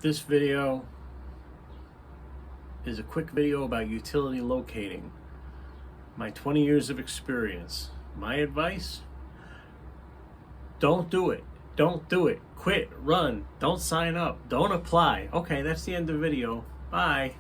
This video is a quick video about utility locating. My 20 years of experience. My advice? Don't do it. Don't do it. Quit. Run. Don't sign up. Don't apply. Okay, that's the end of the video. Bye.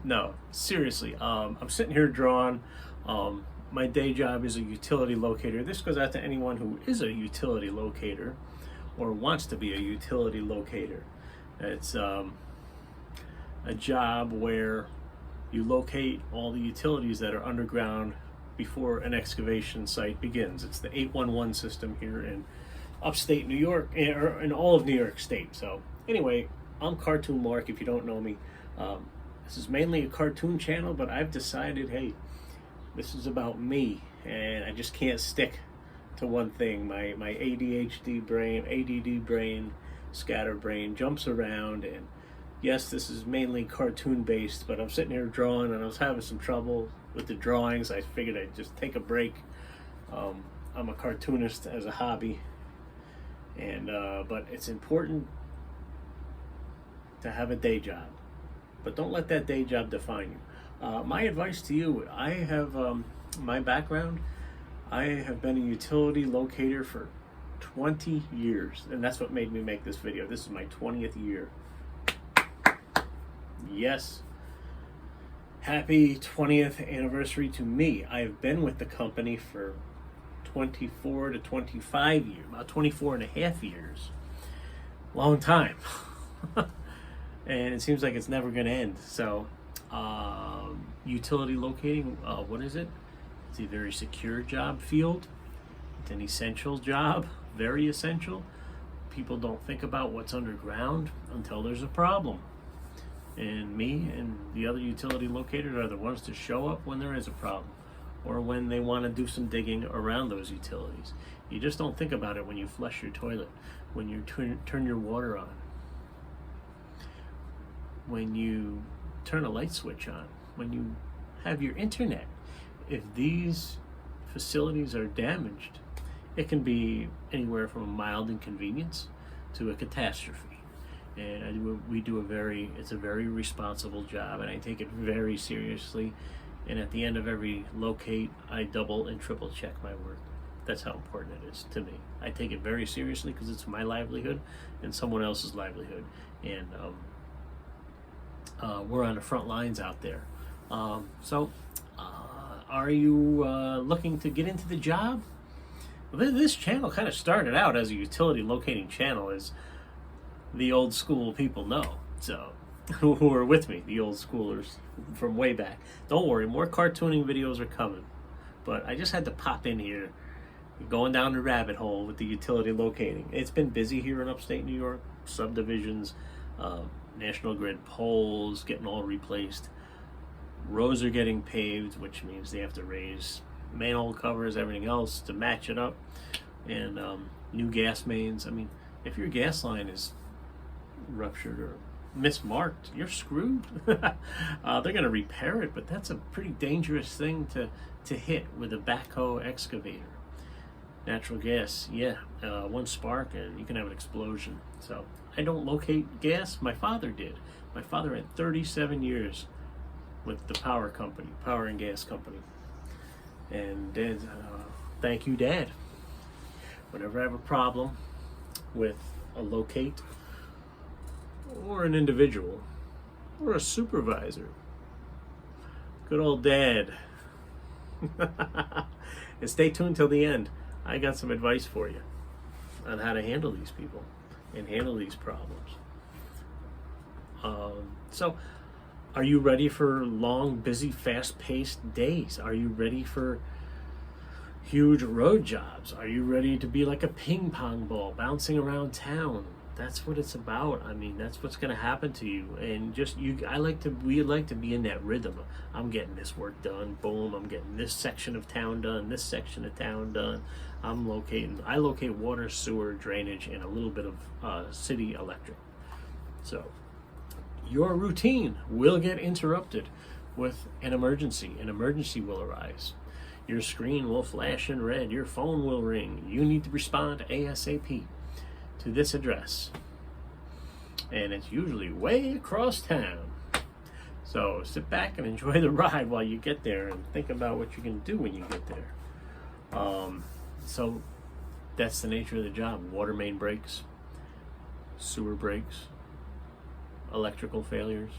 No, seriously. I'm sitting here drawing. My day job is a utility locator. This goes out to anyone who is a utility locator or wants to be a utility locator. It's a job where you locate all the utilities that are underground before an excavation site begins. It's the 811 system here in upstate New York, or in all of New York State. So anyway, I'm Cartoon Mark if you don't know me. This is mainly a cartoon channel, but I've decided, hey, this is about me, and I just can't stick to one thing. My ADHD brain, ADD brain, scatterbrain jumps around, and yes, this is mainly cartoon based, but I'm sitting here drawing and I was having some trouble with the drawings. I figured I'd just take a break. I'm a cartoonist as a hobby, and but it's important to have a day job, but don't let that day job define you. My advice to you, I have my background, I have been a utility locator for 20 years, and that's what made me make this video. This is my 20th year. Yes, happy 20th anniversary to me. I have been with the company for 24 to 25 years, about 24 and a half years. Long time. And it seems like it's never going to end. So, utility locating, what is it? It's a very secure job field. It's an essential job, very essential. People don't think about what's underground until there's a problem. And me and the other utility locators are the ones to show up when there is a problem, or when they want to do some digging around those utilities. You just don't think about it when you flush your toilet, when you turn your water on, when you turn a light switch on, when you have your internet. If these facilities are damaged, it can be anywhere from a mild inconvenience to a catastrophe. And we do it's a very responsible job, and I take it very seriously. And at the end of every locate, I double and triple check my work. That's how important it is to me. I take it very seriously because it's my livelihood and someone else's livelihood. And we're on the front lines out there. Are you looking to get into the job? Well, this channel kind of started out as a utility locating channel, as the old school people know. So, who are with me, the old schoolers from way back. Don't worry, more cartooning videos are coming. But I just had to pop in here, going down the rabbit hole with the utility locating. It's been busy here in upstate New York. Subdivisions, National Grid poles getting all replaced. Roads are getting paved, which means they have to raise manhole covers, everything else to match it up. And new gas mains. I mean, if your gas line is ruptured or mismarked, you're screwed. They're going to repair it, but that's a pretty dangerous thing to hit with a backhoe excavator. Natural gas, yeah, one spark and you can have an explosion. So I don't locate gas. My father did. My father had 37 years with the power and gas company. And Dad, thank you, Dad. Whenever I have a problem with a locate, or an individual, or a supervisor, good old Dad. And stay tuned till the end. I got some advice for you on how to handle these people and handle these problems. So, are you ready for long, busy, fast-paced days? Are you ready for huge road jobs? Are you ready to be like a ping pong ball bouncing around town? That's what it's about. I mean, that's what's going to happen to you. And just we like to be in that rhythm. I'm getting this work done. Boom. I'm getting this section of town done. This section of town done. I locate water, sewer, drainage, and a little bit of city electric. So your routine will get interrupted with an emergency. An emergency will arise. Your screen will flash in red. Your phone will ring. You need to respond ASAP to this address. and it's usually way across town. So sit back and enjoy the ride while you get there, and think about what you can do when you get there. So that's the nature of the job. Water main breaks, sewer breaks, electrical failures,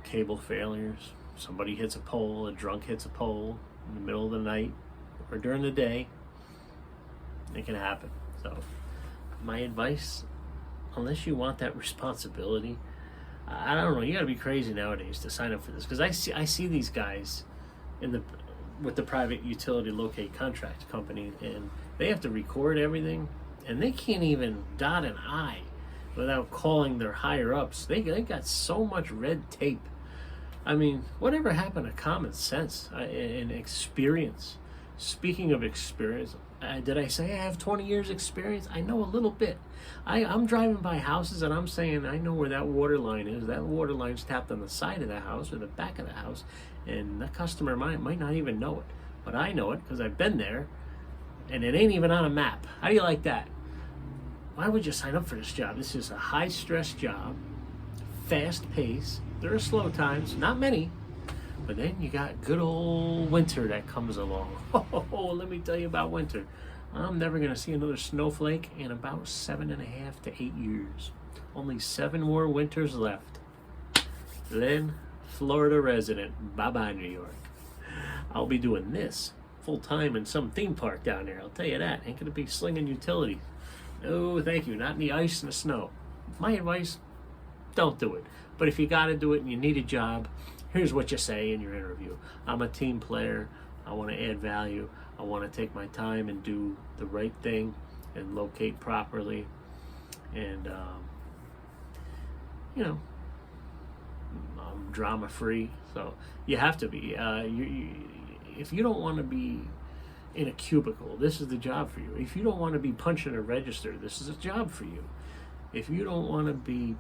cable failures. Somebody hits a pole, a drunk hits a pole in the middle of the night or during the day. It can happen. So my advice, unless you want that responsibility, I don't know, you gotta be crazy nowadays to sign up for this, because I see these guys with the private utility locate contract company, and they have to record everything, and they can't even dot an I without calling their higher ups. They got so much red tape. I mean, whatever happened to common sense and experience? Speaking of experience, did I say I have 20 years experience? I know a little bit. I'm driving by houses and I'm saying I know where that water line is. That water line's tapped on the side of the house or the back of the house, and the customer might not even know it. But I know it because I've been there, and it ain't even on a map. How do you like that? Why would you sign up for this job? This is a high-stress job, fast pace. There are slow times, not many. But then you got good old winter that comes along. Oh, let me tell you about winter. I'm never going to see another snowflake in about 7.5 to 8 years. Only 7 more winters left. Then, Florida resident, bye-bye New York. I'll be doing this full-time in some theme park down there, I'll tell you that. Ain't going to be slinging utility. No, thank you, not in the ice and the snow. My advice, don't do it. But if you got to do it and you need a job, here's what you say in your interview. I'm a team player. I want to add value. I want to take my time and do the right thing and locate properly. And, I'm drama free. So you have to be. If you don't want to be in a cubicle, this is the job for you. If you don't want to be punching a register, this is a job for you. If you don't want to be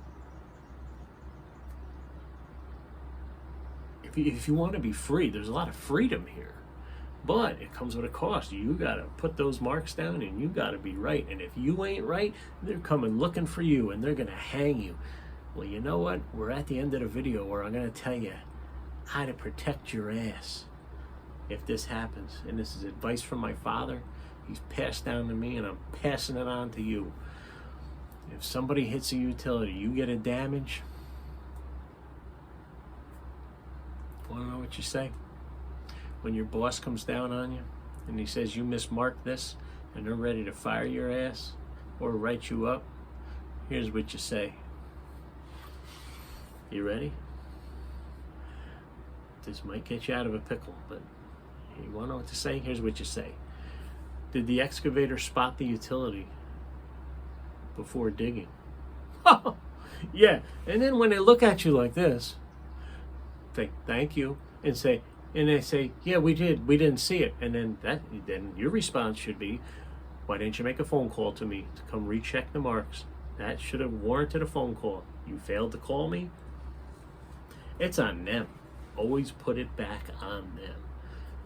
If you want to be free, there's a lot of freedom here, but it comes with a cost. You got to put those marks down, and you got to be right. And if you ain't right, they're coming looking for you, and they're going to hang you. Well, you know what? We're at the end of the video where I'm going to tell you how to protect your ass if this happens. And this is advice from my father. He's passed down to me, and I'm passing it on to you. If somebody hits a utility, you get a damage, want to know what you say? When your boss comes down on you and he says you mismarked this and they're ready to fire your ass or write you up, here's what you say. You ready? This might get you out of a pickle, but you want to know what to say? Here's what you say. Did the excavator spot the utility before digging? Yeah, and then when they look at you like this, say thank you, and they say, yeah, we didn't see it. And then your response should be, why didn't you make a phone call to me to come recheck the marks? That should have warranted a phone call. You failed to call me. It's on them. Always put it back on them,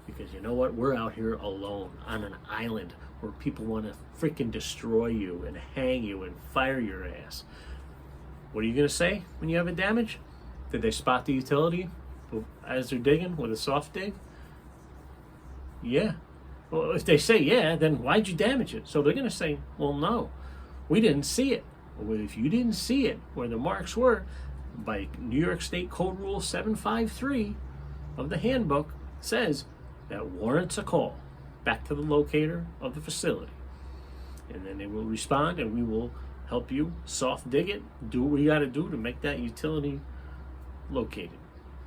because you know what, we're out here alone on an island where people want to freaking destroy you and hang you and fire your ass. What are you going to say when you have a damage? Did they spot the utility as they're digging with a soft dig? Yeah. Well, if they say yeah, then why'd you damage it? So they're going to say, well, no, we didn't see it. Well, if you didn't see it where the marks were, by New York State Code Rule 753 of the handbook, says that warrants a call back to the locator of the facility. And then they will respond, and we will help you soft dig it, do what we got to do to make that utility located.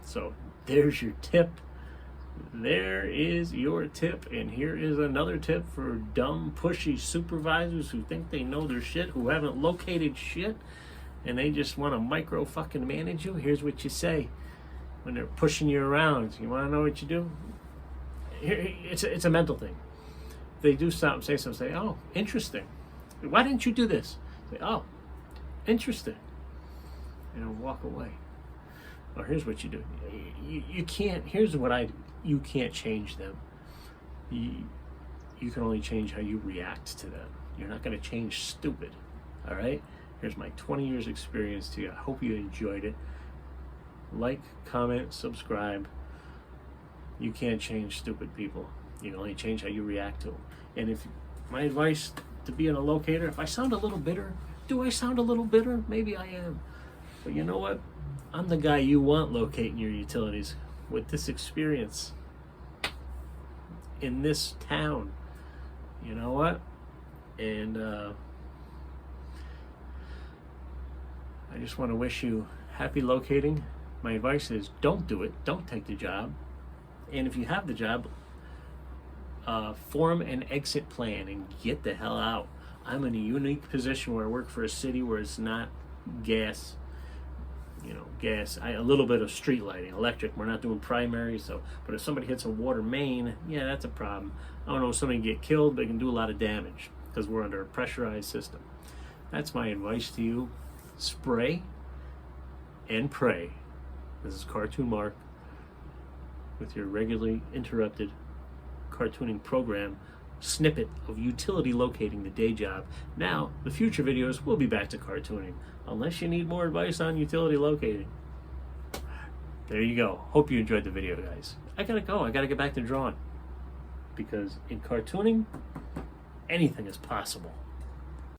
So there's your tip. There is your tip. And here is another tip for dumb, pushy supervisors who think they know their shit, who haven't located shit, and they just want to micro fucking manage you. Here's what you say when they're pushing you around. You want to know what you do? Here, it's a mental thing. They do something, say something, say, oh, interesting. Why didn't you do this? Say, oh, interesting. And walk away. Or here's what you do. You can't, here's what I do. You can't change them. You can only change how you react to them. You're not going to change stupid. All right? Here's my 20 years experience to you. I hope you enjoyed it. Like, comment, subscribe. You can't change stupid people. You can only change how you react to them. And if my advice to being a locator, if I sound a little bitter, do I sound a little bitter? Maybe I am. But you know what? I'm the guy you want locating your utilities with this experience in this town. You know what? And I just want to wish you happy locating. My advice is don't do it. Don't take the job. And if you have the job, form an exit plan and get the hell out. I'm in a unique position where I work for a city where it's not gas. Gas. A little bit of street lighting, electric. We're not doing primary, but if somebody hits a water main, yeah, that's a problem. I don't know if somebody can get killed, but it can do a lot of damage because we're under a pressurized system. That's my advice to you. Spray and pray. This is Cartoon Mark with your regularly interrupted cartooning program snippet of utility locating the day job. Now, the future videos will be back to cartooning, unless you need more advice on utility locating. There you go. Hope you enjoyed the video, guys. I gotta go. I gotta get back to drawing. Because in cartooning, anything is possible.